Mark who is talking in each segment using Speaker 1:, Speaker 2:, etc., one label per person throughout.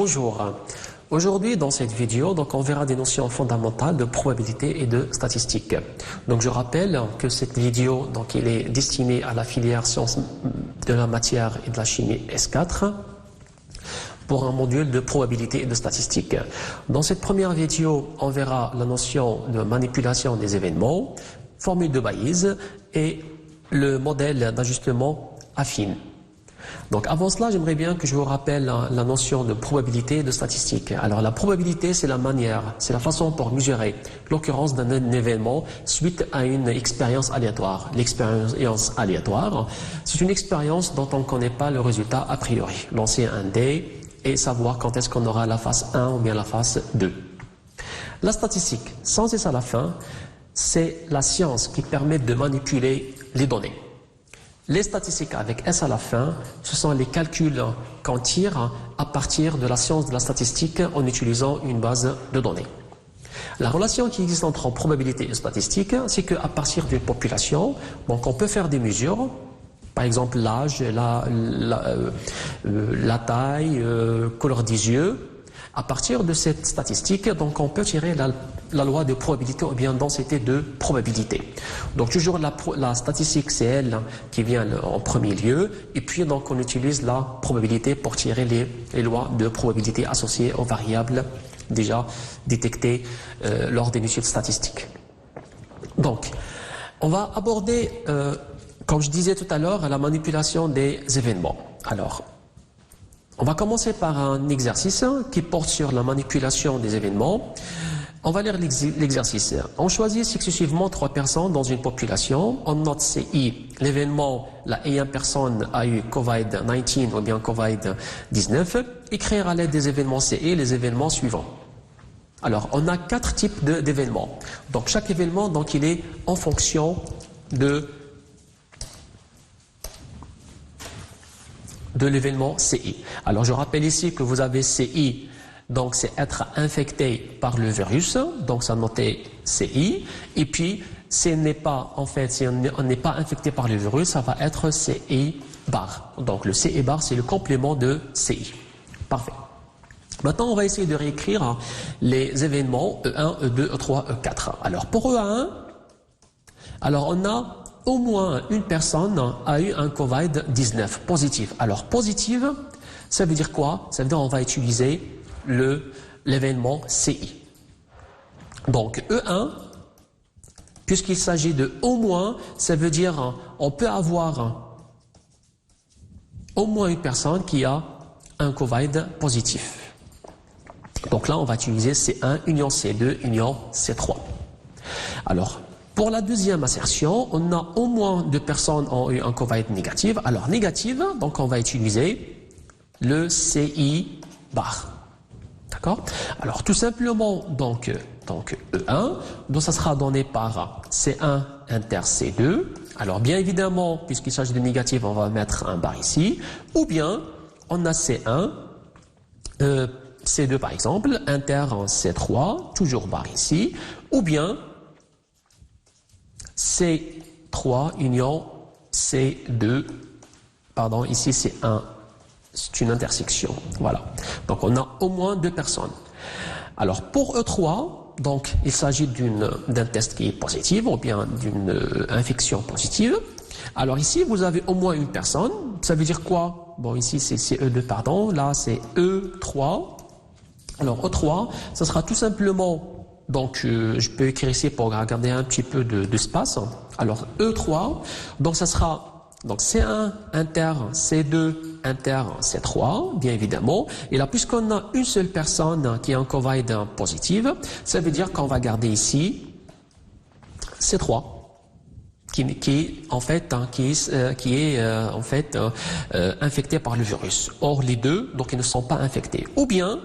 Speaker 1: Bonjour. Aujourd'hui, dans cette vidéo, on verra des notions fondamentales de probabilité et de statistique. Donc, je rappelle que cette vidéo, elle est destinée à la filière sciences de la matière et de la chimie S4 pour un module de probabilité et de statistique. Dans cette première vidéo, on verra la notion de manipulation des événements, formule de Bayes et le modèle d'ajustement affine. Donc avant cela, j'aimerais bien que je vous rappelle la notion de probabilité et de statistique. Alors la probabilité, c'est la manière, c'est la façon pour mesurer l'occurrence d'un événement suite à une expérience aléatoire. L'expérience aléatoire, c'est une expérience dont on ne connaît pas le résultat a priori. Lancer un dé et savoir quand est-ce qu'on aura la phase 1 ou bien la phase 2. La statistique, sans S à la fin, c'est la science qui permet de manipuler les données. Les statistiques avec S à la fin, ce sont les calculs qu'on tire à partir de la science de la statistique en utilisant une base de données. La relation qui existe entre probabilité et statistique, c'est qu'à partir d'une population, on peut faire des mesures, par exemple l'âge, la taille, couleur des yeux. À partir de cette statistique, on peut tirer la loi de probabilité ou bien densité de probabilité. Donc toujours la statistique, c'est elle qui vient en premier lieu, et puis on utilise la probabilité pour tirer les lois de probabilité associées aux variables déjà détectées lors des études statistiques. Donc, on va aborder, comme je disais tout à l'heure, la manipulation des événements. Alors, on va commencer par un exercice qui porte sur la manipulation des événements. On va lire l'exercice. On choisit successivement 3 personnes dans une population. On note CI, l'événement, la ayant personne a eu COVID-19 ou bien COVID-19. Écrire à l'aide des événements CI les événements suivants. Alors, on a 4 types d'événements. Donc, chaque événement, il est en fonction de l'événement CI. Alors je rappelle ici que vous avez CI, donc c'est être infecté par le virus, donc ça noté CI, et puis si on n'est pas infecté par le virus, ça va être CI bar. Donc le CI bar, c'est le complément de CI. Parfait. Maintenant, on va essayer de réécrire les événements E1, E2, E3, E4. Alors pour E1, alors on a au moins une personne a eu un COVID-19 positif. Alors positive, ça veut dire quoi? Ça veut dire qu'on va utiliser l'événement CI. Donc E1, puisqu'il s'agit de au moins, ça veut dire on peut avoir au moins une personne qui a un COVID positif. Donc là, on va utiliser C1, union C2, union C3. Alors, pour la deuxième assertion, on a au moins 2 personnes ont eu un COVID négatif. Alors négative, donc on va utiliser le CI bar. D'accord? Alors tout simplement, donc E1, donc ça sera donné par C1 inter C2. Alors bien évidemment, puisqu'il s'agit de négatif, on va mettre un bar ici. Ou bien, on a C1, C2 par exemple, inter C3, toujours bar ici. Ou bien, C3 union C2, pardon, ici c'est une intersection, voilà. Donc on a au moins 2 personnes. Alors pour E3, donc il s'agit d'un test qui est positif ou bien d'une infection positive. Alors ici vous avez au moins une personne, ça veut dire quoi? Bon ici c'est E2 pardon, là c'est E3. Alors E3, ça sera tout simplement, donc je peux écrire ici pour garder un petit peu d'espace. Alors E3, donc ça sera donc C1 inter C2 inter C3, bien évidemment. Et là, puisqu'on a une seule personne qui est en COVID positive, ça veut dire qu'on va garder ici C3 qui est en fait infecté par le virus. Or les deux, donc ils ne sont pas infectés. Ou bien,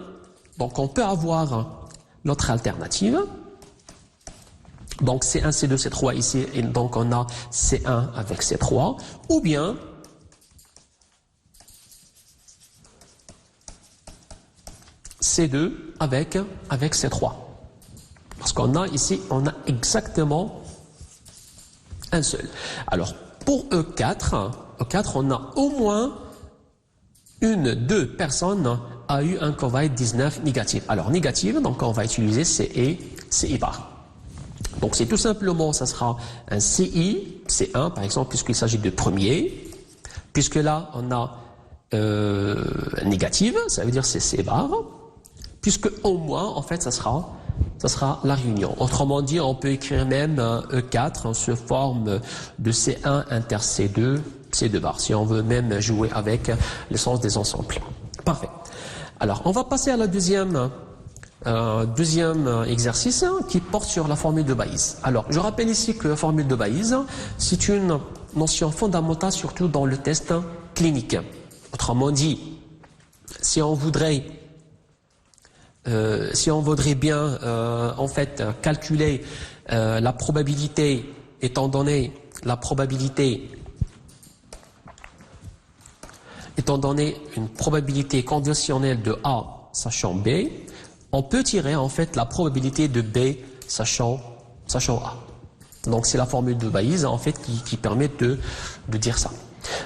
Speaker 1: donc on peut avoir notre alternative, donc C1, C2, C3 ici, et donc on a C1 avec C3, ou bien C2 avec C3. Parce qu'on a ici, on a exactement un seul. Alors pour E4, on a au moins 2 personnes a eu un COVID-19 négatif. Alors négatif, donc on va utiliser CI bar. Donc c'est tout simplement, ça sera un CI, C1 par exemple, puisqu'il s'agit de premier, puisque là on a négative, ça veut dire c'est C bar, puisque au moins en fait ça sera la réunion. Autrement dit, on peut écrire même E4 sous forme de C1 inter C2 bar, si on veut même jouer avec le sens des ensembles. Parfait. Alors on va passer à la deuxième exercice qui porte sur la formule de Bayes. Alors, je rappelle ici que la formule de Bayes, c'est une notion fondamentale, surtout dans le test clinique. Autrement dit, si on voudrait bien en fait calculer la probabilité, étant donné une probabilité conditionnelle de A sachant B, on peut tirer en fait la probabilité de B sachant A. Donc c'est la formule de Bayes en fait qui permet de dire ça.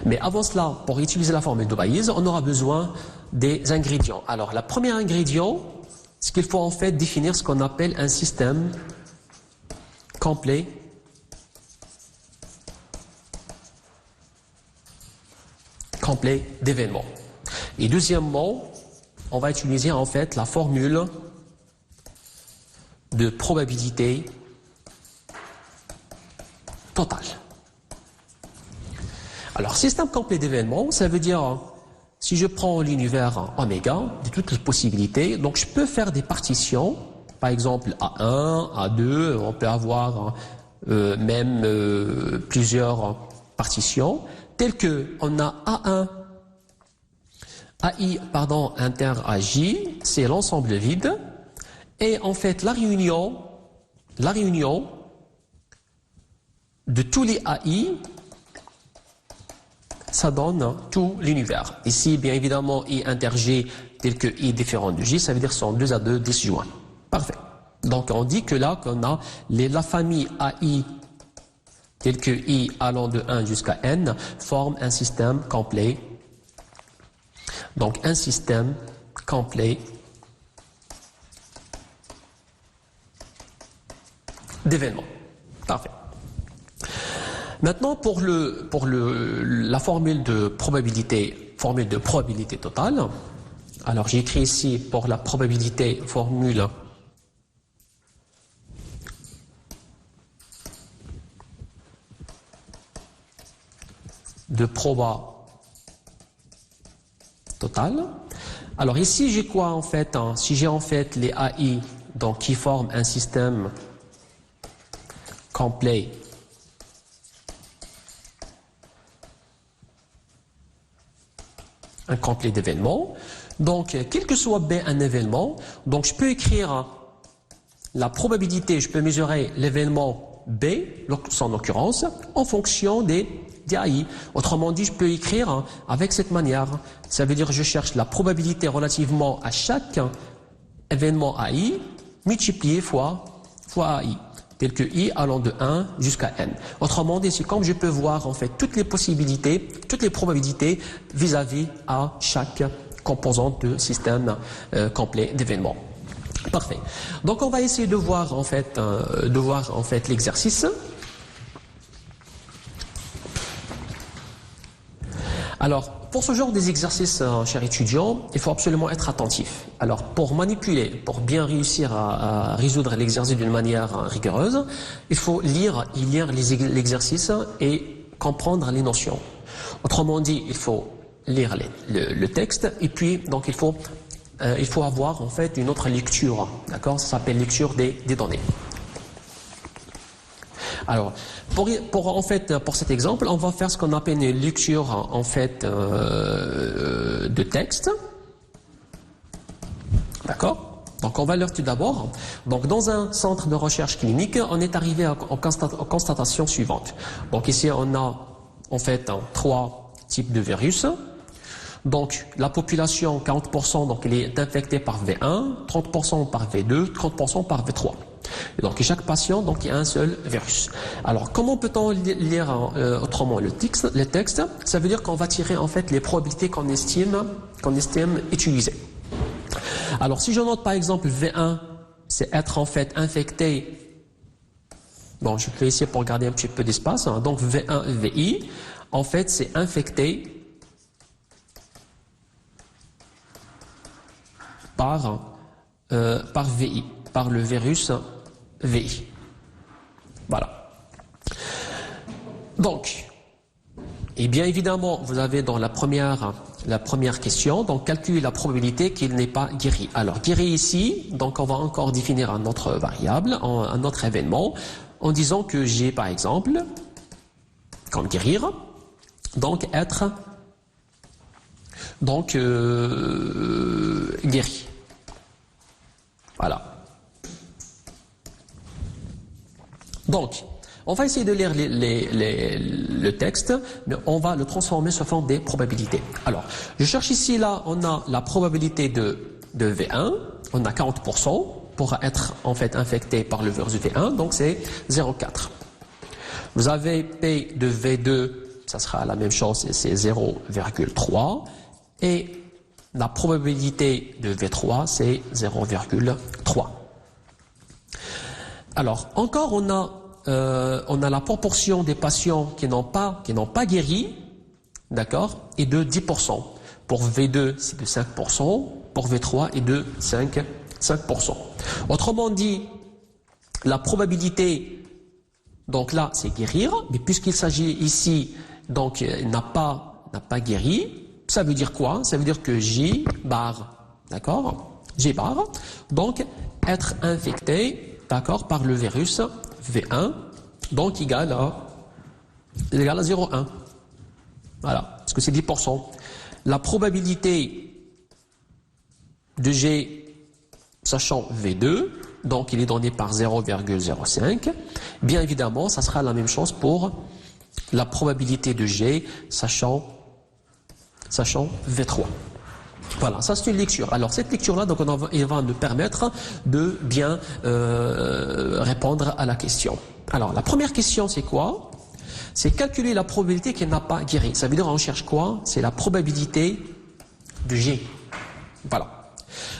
Speaker 1: Mais avant cela, pour utiliser la formule de Bayes, on aura besoin des ingrédients. Alors le premier ingrédient, c'est qu'il faut en fait définir ce qu'on appelle un système complet d'événements. Et deuxièmement, on va utiliser en fait la formule de probabilité totale. Alors, système complet d'événements, ça veut dire, si je prends l'univers oméga, de toutes les possibilités, donc je peux faire des partitions, par exemple A1, A2, on peut avoir même plusieurs partitions, telles que on a A1, AI, inter AJ, c'est l'ensemble vide. Et en fait, la réunion de tous les AI, ça donne tout l'univers. Ici, bien évidemment, I inter G, tel que I différent de J, ça veut dire que ce sont 2 à 2 disjoints. Parfait. Donc, on dit que là, qu'on a la famille AI, tel que I allant de 1 jusqu'à N, forme un système complet. Donc, un système complet d'événements. Parfait. Maintenant, pour la formule de probabilité totale, alors j'ai écrit ici pour la probabilité formule de proba totale. Alors ici j'ai quoi en fait, si j'ai en fait les AI donc qui forment un système complet d'événements. Donc, quel que soit B un événement, donc je peux écrire la probabilité, je peux mesurer l'événement B, son occurrence, en fonction des AI. Autrement dit, je peux écrire avec cette manière. Ça veut dire que je cherche la probabilité relativement à chaque événement AI, multiplié fois AI, tel que I allant de 1 jusqu'à N. Autrement dit, c'est comme je peux voir en fait toutes les possibilités, toutes les probabilités vis-à-vis à chaque composante de système complet d'événements. Parfait. Donc on va essayer de voir en fait l'exercice. Alors, pour ce genre des exercices, chers étudiants, il faut absolument être attentif. Alors, pour pour bien réussir à résoudre l'exercice d'une manière rigoureuse, il faut lire l'exercice et comprendre les notions. Autrement dit, il faut lire le texte et puis, donc, il faut avoir en fait une autre lecture. D'accord? Ça s'appelle lecture des données. Alors, pour cet exemple, on va faire ce qu'on appelle une lecture en fait de texte. D'accord? Donc, on va lire tout d'abord. Donc, dans un centre de recherche clinique, on est arrivé aux constatations suivantes. Donc, ici, on a en fait 3 types de virus. Donc, la population, 40%, donc elle est infectée par V1, 30% par V2, 30% par V3. Et donc, chaque patient, donc, il y a un seul virus. Alors, comment peut-on lire autrement le texte? Ça veut dire qu'on va tirer, en fait, les probabilités qu'on estime utiliser. Alors, si je note par exemple V1, c'est être en fait infecté. Bon, je vais essayer pour garder un petit peu d'espace. Hein. Donc, V1, VI, en fait, c'est infecté par VI, par le virus VI. Voilà. Donc, et bien évidemment, vous avez dans la première question, donc calculer la probabilité qu'il n'est pas guéri. Alors, guéri ici, donc on va encore définir un autre variable, un autre événement, en disant que j'ai par exemple, comme guérir, donc être guéri. Voilà. Donc, on va essayer de lire le texte, mais on va le transformer sous forme des probabilités. Alors, je cherche ici, là, on a la probabilité de V1, on a 40% pour être en fait infecté par le virus V1, donc c'est 0,4. Vous avez P de V2, ça sera la même chose, c'est 0,3. Et la probabilité de V3, c'est 0,3. Alors, encore, on a la proportion des patients qui n'ont pas guéri, d'accord, et de 10%. Pour V2, c'est de 5%. Pour V3, et de 5%. Autrement dit, la probabilité, donc là, c'est guérir, mais puisqu'il s'agit ici, donc, n'a pas guéri, ça veut dire quoi? Ça veut dire que J bar, d'accord, J bar, donc, être infecté, d'accord, par le virus V1, donc égal à 0,1. Voilà, parce que c'est 10%. La probabilité de G, sachant V2, donc il est donné par 0,05. Bien évidemment, ça sera la même chose pour la probabilité de G, sachant V3. Voilà, ça c'est une lecture. Alors cette lecture-là, donc il va nous permettre de bien répondre à la question. Alors la première question, c'est quoi? C'est calculer la probabilité qu'il n'a pas guéri. Ça veut dire on cherche quoi? C'est la probabilité de G. Voilà.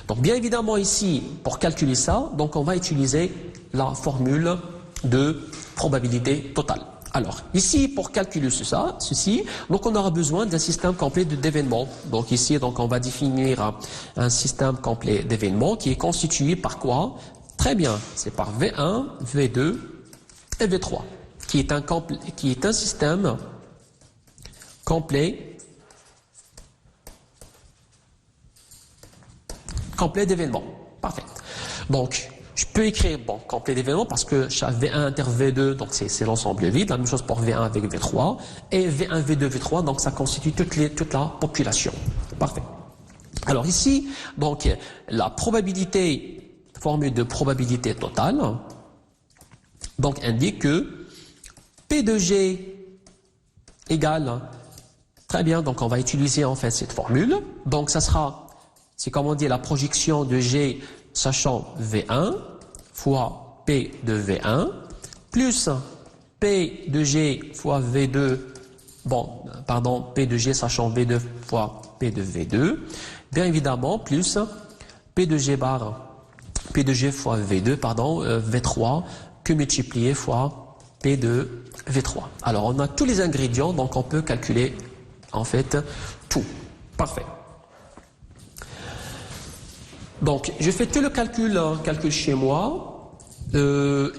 Speaker 1: Donc bien évidemment ici, pour calculer ça, donc on va utiliser la formule de probabilité totale. Alors ici, pour calculer ceci, donc on aura besoin d'un système complet d'événements. Donc ici, donc on va définir un système complet d'événements qui est constitué par quoi? Très bien, c'est par V1, V2 et V3, qui est un système complet d'événements. Parfait. Donc, je peux écrire, bon, complet d'événements parce que chaque V1 inter V2, donc c'est l'ensemble vide. La même chose pour V1 avec V3. Et V1, V2, V3, donc ça constitue toute la population. Parfait. Alors ici, donc, la probabilité, formule de probabilité totale, donc indique que P de G égale, très bien, donc on va utiliser en fait cette formule. Donc ça sera, c'est comme on dit la projection de G sachant V1 fois P de V1 plus P de G fois V2, P de G sachant V2 fois P de V2, bien évidemment plus P de G bar, P de G fois V2, V3 que multiplié fois P de V3. Alors on a tous les ingrédients, donc on peut calculer en fait tout. Parfait. Donc, je fais tout le calcul chez moi.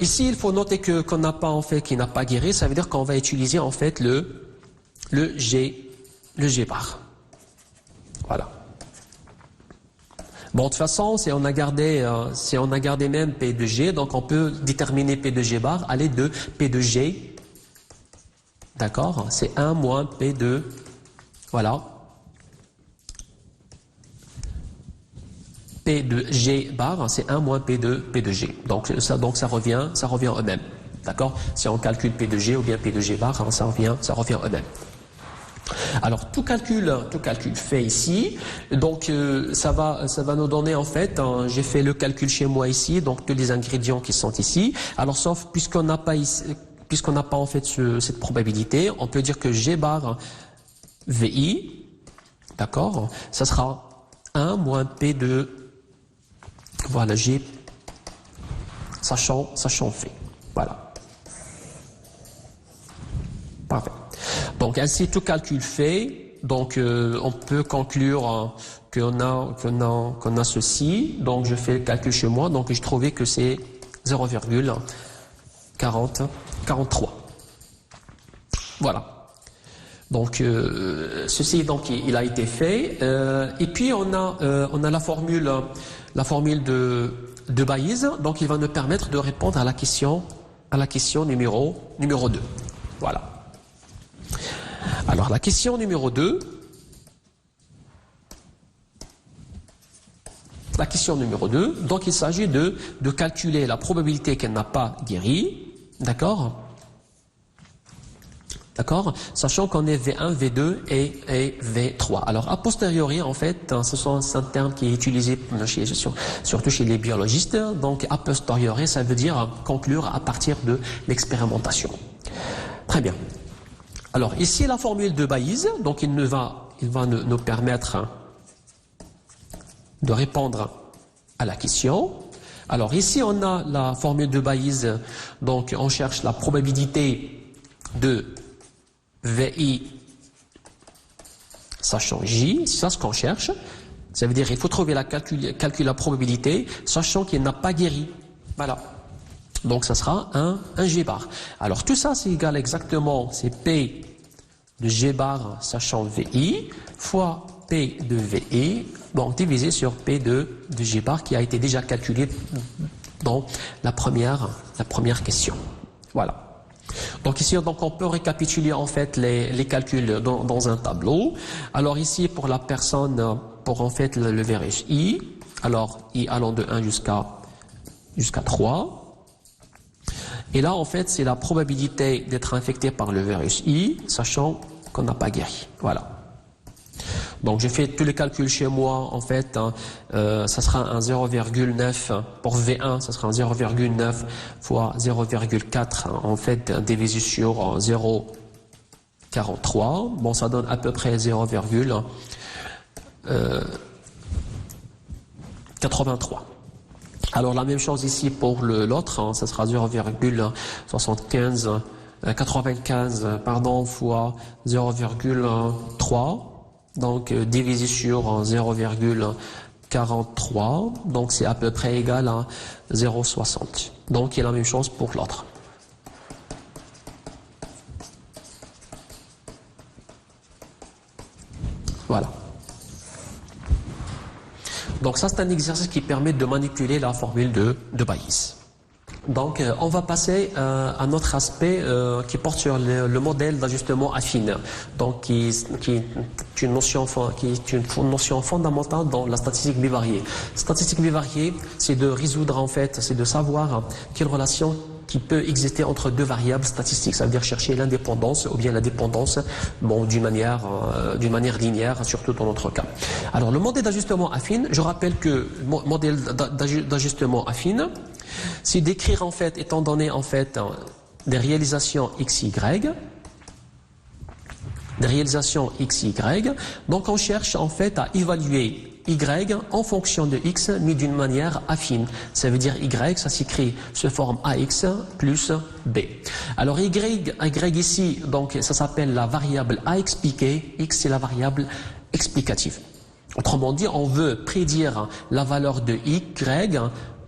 Speaker 1: Ici, il faut noter qu'on n'a pas en fait, qu'il n'a pas guéri. Ça veut dire qu'on va utiliser en fait le G bar. Voilà. Bon, de toute façon, si on a gardé même P de G, donc on peut déterminer P de G bar à l'aide de P de G. D'accord? C'est 1 moins P de, voilà. P de G bar, c'est 1 moins P de G. Donc ça revient au même. D'accord? Si on calcule P de G ou bien P de G bar, ça revient au même. Alors tout calcul fait ici. Donc ça va nous donner en fait, j'ai fait le calcul chez moi ici, donc tous les ingrédients qui sont ici. Alors sauf puisqu'on n'a pas en fait cette probabilité, on peut dire que G bar VI, d'accord, ça sera 1 moins P de Voilà, G, sachant V. Voilà. Parfait. Donc, ainsi, tout calcul fait. Donc, on peut conclure qu'on a ceci. Donc, je fais le calcul chez moi. Donc, j'ai trouvé que c'est 0,43. Voilà. Donc, ceci, donc, il a été fait. Et puis, on a la formule de Bayes. Donc, il va nous permettre de répondre à la question numéro 2. Voilà. Alors, la question numéro 2. La question numéro 2. Donc, il s'agit de calculer la probabilité qu'elle n'a pas guéri. D'accord? D'accord? Sachant qu'on est V1, V2 et V3. Alors, a posteriori, en fait, ce sont un terme qui est utilisé surtout chez les biologistes. Donc, a posteriori, ça veut dire conclure à partir de l'expérimentation. Très bien. Alors, ici, la formule de Bayes, donc il va nous permettre de répondre à la question. Alors, ici, on a la formule de Bayes, donc on cherche la probabilité de VI sachant J, c'est ça ce qu'on cherche. Ça veut dire qu'il faut trouver calculer la probabilité, sachant qu'il n'a pas guéri. Voilà. Donc ça sera un G bar. Alors tout ça c'est égal exactement, c'est P de G bar sachant VI fois P de VI, donc divisé sur P de G bar qui a été déjà calculé dans la première question. Voilà. Donc ici, donc on peut récapituler en fait les calculs dans un tableau. Alors ici, pour la personne, pour en fait le virus I, alors I allant de 1 jusqu'à 3. Et là, en fait, c'est la probabilité d'être infecté par le virus I, sachant qu'on n'a pas guéri. Voilà. Donc, j'ai fait tous les calculs chez moi. En fait, ça sera un 0,9 pour V1, ça sera un 0,9 fois 0,4 en fait divisé sur 0,43. Bon, ça donne à peu près 0,83. Alors, la même chose ici pour l'autre, ça sera 0,95 fois 0,3. Donc, divisé sur 0,43. Donc, c'est à peu près égal à 0,60. Donc, il y a la même chose pour l'autre. Voilà. Donc, ça, c'est un exercice qui permet de manipuler la formule de Bayes. Donc, on va passer à un autre aspect qui porte sur le modèle d'ajustement affine, donc qui est une notion fondamentale dans la statistique bivariée. Statistique bivariée, c'est de résoudre en fait, c'est de savoir quelle relation qui peut exister entre deux variables statistiques. Ça veut dire chercher l'indépendance ou bien la dépendance, bon, d'une manière linéaire, surtout dans notre cas. Alors, le modèle d'ajustement affine, je rappelle que le modèle d'ajustement affine, c'est d'écrire en fait, étant donné en fait des réalisations XY, donc on cherche en fait à évaluer Y en fonction de X, mais d'une manière affine. Ça veut dire Y, ça s'écrit sous forme AX plus B. Alors Y ici, donc ça s'appelle la variable A expliquée, X c'est la variable explicative. Autrement dit, on veut prédire la valeur de Y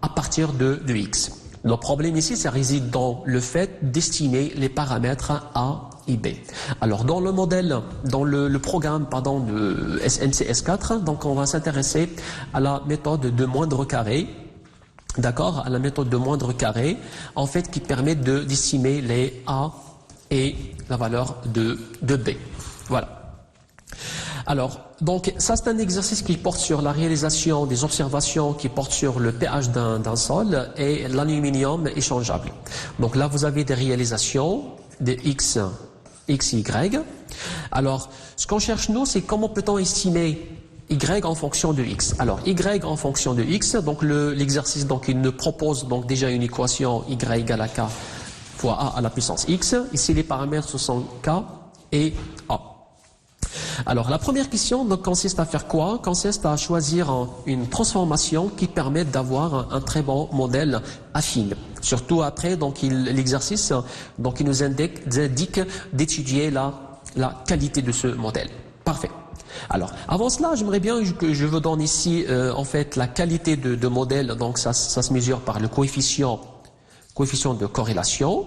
Speaker 1: à partir de X. Le problème ici, ça réside dans le fait d'estimer les paramètres A et B. Alors, dans le modèle, dans le programme, de SNCS4, donc on va s'intéresser à la méthode de moindre carré. D'accord? À la méthode de moindre carré, en fait, qui permet d'estimer les A et la valeur de B. Voilà. Alors, donc ça c'est un exercice qui porte sur la réalisation des observations qui portent sur le pH d'un sol et l'aluminium échangeable. Donc là vous avez des réalisations de X, Y. Alors, ce qu'on cherche nous, c'est comment peut-on estimer Y en fonction de X. Alors, Y en fonction de X, donc l'exercice, donc il nous propose donc déjà une équation Y égale à K fois A à la puissance X. Ici les paramètres ce sont K et A. Alors, la première question donc, consiste à faire quoi? Consiste à choisir une transformation qui permette d'avoir un très bon modèle affine. Surtout après, donc, l'exercice, donc, il nous indique d'étudier la qualité de ce modèle. Parfait. Alors, avant cela, j'aimerais bien que je vous donne ici, en fait, la qualité de modèle. Donc, ça se mesure par le coefficient de corrélation.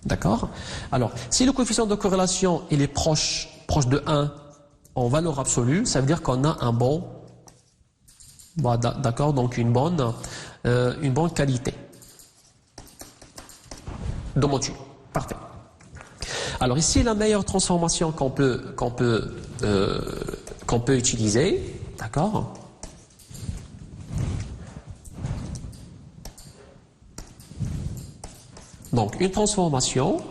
Speaker 1: D'accord? Alors, si le coefficient de corrélation il est proche de 1 en valeur absolue, ça veut dire qu'on a un bon, d'accord, donc une bonne qualité de module. Parfait. Alors ici, la meilleure transformation qu'on peut utiliser, d'accord? Donc, une transformation,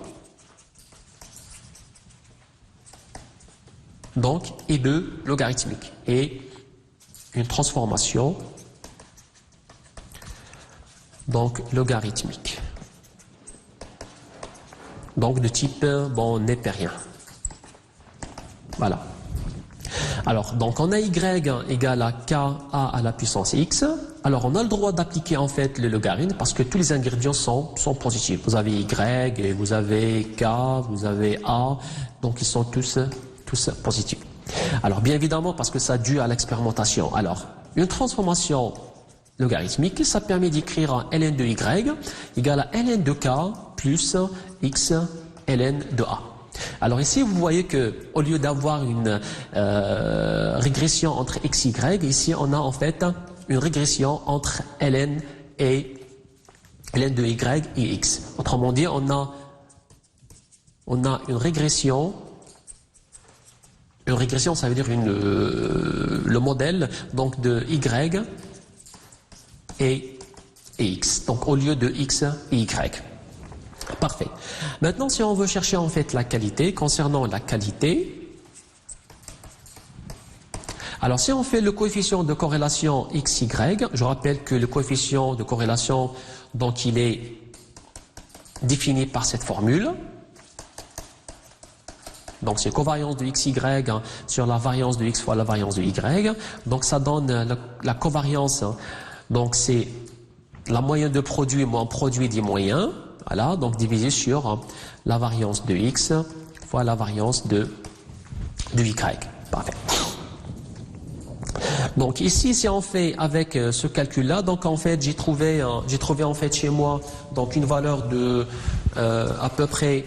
Speaker 1: donc, est de logarithmique. Et une transformation, donc, logarithmique. Donc, de type, bon, népérien. Voilà. Alors, donc, on a y égale à ka à la puissance x. Alors, on a le droit d'appliquer en fait le logarithme parce que tous les ingrédients sont positifs. Vous avez y, et vous avez k, vous avez a, donc ils sont tous positifs. Alors, bien évidemment, parce que ça dû à l'expérimentation. Alors, une transformation logarithmique, ça permet d'écrire ln de y égale à ln de k plus x ln de a. Alors ici, vous voyez que au lieu d'avoir une régression entre x, y, ici on a en fait une régression entre ln de y et x. Autrement dit, on a une régression. Une régression, ça veut dire le modèle donc de y et x. Donc au lieu de x et y. Parfait. Maintenant, si on veut chercher en fait la qualité, concernant la qualité, alors si on fait le coefficient de corrélation xy, je rappelle que le coefficient de corrélation, donc il est défini par cette formule. Donc c'est covariance de xy sur la variance de x fois la variance de y. Donc ça donne la covariance, donc c'est la moyenne de produit moins produit des moyens. Voilà, donc divisé sur la variance de x fois la variance de y. Parfait. Donc ici, si on fait avec ce calcul-là, donc en fait, j'ai trouvé en fait chez moi donc une valeur de à peu près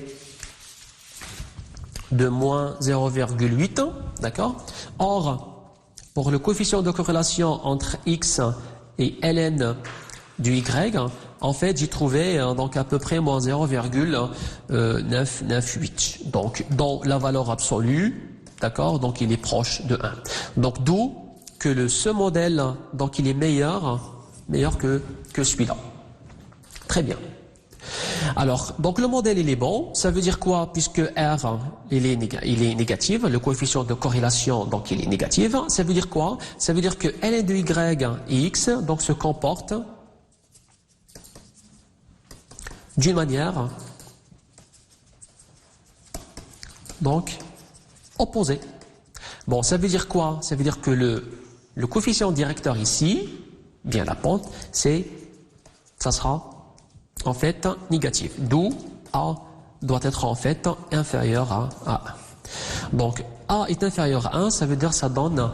Speaker 1: de moins 0,8, d'accord? Or, pour le coefficient de corrélation entre x et ln du y, en fait, j'ai trouvé donc à peu près moins 0,998. Donc, dans la valeur absolue, d'accord, donc il est proche de 1. Donc, d'où que ce modèle, donc il est meilleur que celui-là. Très bien. Alors, donc le modèle il est bon. Ça veut dire quoi? Puisque R il est négatif, le coefficient de corrélation donc il est négatif. Ça veut dire quoi? Ça veut dire que ln de y et x donc se comportent d'une manière donc opposée. Bon, ça veut dire quoi? Ça veut dire que le coefficient directeur ici, bien la pente, ça sera en fait négatif. D'où A doit être en fait inférieur à 1. Donc A est inférieur à 1, ça veut dire que ça donne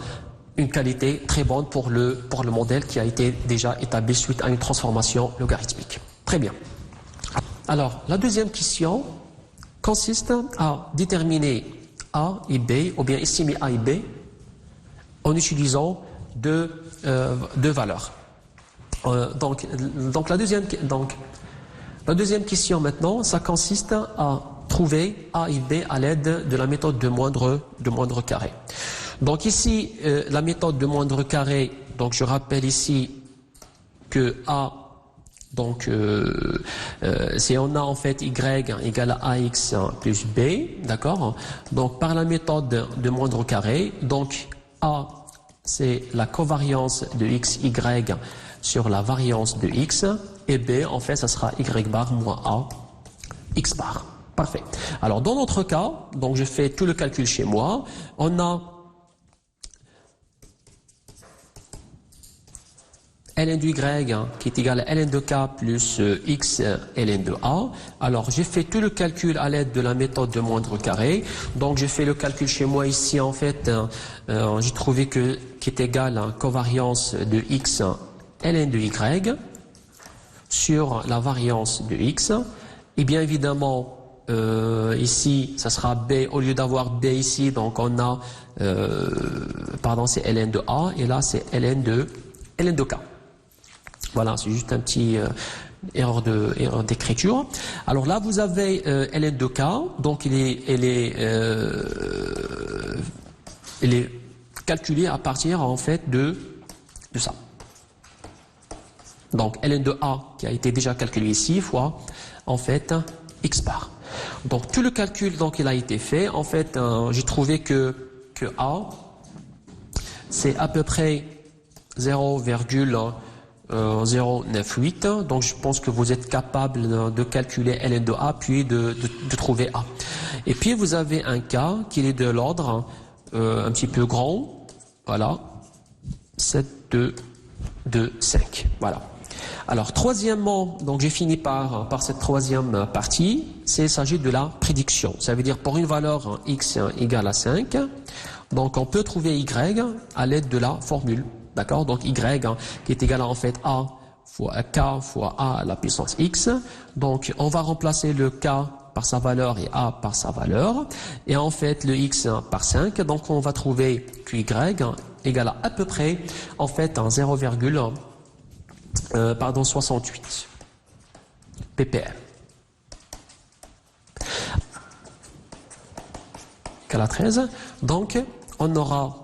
Speaker 1: une qualité très bonne pour le modèle qui a été déjà établi suite à une transformation logarithmique. Très bien. Alors, la deuxième question consiste à déterminer A et B, ou bien estimer A et B, en utilisant deux valeurs. Donc la deuxième question maintenant, ça consiste à trouver A et B à l'aide de la méthode de moindre carré. Donc ici, la méthode de moindre carré, donc je rappelle ici que A, donc c'est on a en fait y égale à ax plus b, d'accord? Donc par la méthode de moindre carré, donc A c'est la covariance de xy sur la variance de x, et b en fait ça sera y bar moins a X bar. Parfait. Alors, dans notre cas, donc je fais tout le calcul chez moi. On a ln de y qui est égal à ln de k plus x ln de a. Alors, j'ai fait tout le calcul à l'aide de la méthode de moindre carré. Donc, j'ai fait le calcul chez moi ici. En fait, j'ai trouvé que qui est égal à covariance de x ln de y sur la variance de x. Et bien évidemment, ici, ça sera b, au lieu d'avoir b ici, donc on a, pardon, c'est ln de a, et là c'est ln de k. Voilà, c'est juste un petit erreur d'écriture. Alors là, vous avez ln de k, donc il est calculé à partir en fait de ça. Donc ln de a qui a été déjà calculé ici fois en fait x bar. Donc tout le calcul donc il a été fait. En fait, j'ai trouvé que a c'est à peu près 0,098. Donc je pense que vous êtes capable de calculer ln de a puis de trouver a. Et puis vous avez un cas qui est de l'ordre un petit peu grand. Voilà. 7,2,5. Voilà. Alors, troisièmement, donc j'ai fini par cette troisième partie, il s'agit de la prédiction. Ça veut dire pour une valeur x égale à 5, donc on peut trouver y à l'aide de la formule. D'accord? Donc y qui est égal à en fait a fois k fois a à la puissance x. Donc on va remplacer le k par sa valeur et a par sa valeur. Et en fait le x par 5. Donc on va trouver que y égale à peu près en fait un 0,68 ppm. Égale à 13. Donc on aura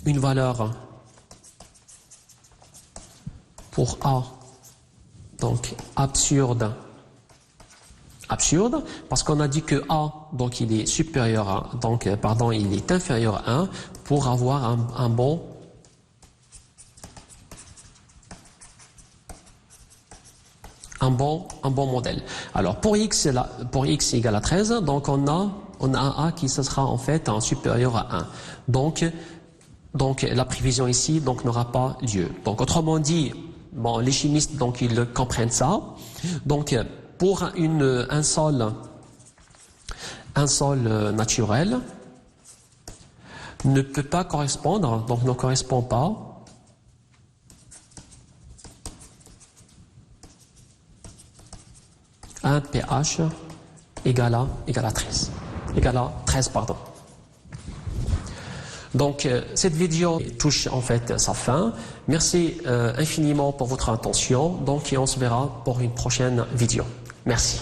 Speaker 1: une valeur pour A, donc absurde, parce qu'on a dit que A, donc il est supérieur à, donc pardon, il est inférieur à 1 pour avoir un bon modèle. Alors pour x égale à 13, donc on a un A qui ce sera en fait supérieur à 1. Donc la prévision ici donc n'aura pas lieu. Donc autrement dit, bon, les chimistes donc ils comprennent ça. Donc pour un sol naturel ne peut pas correspondre, donc ne correspond pas à un pH égal à 13. Égal à 13, pardon. Donc cette vidéo touche en fait sa fin. Merci infiniment pour votre attention. Donc et on se verra pour une prochaine vidéo. Merci.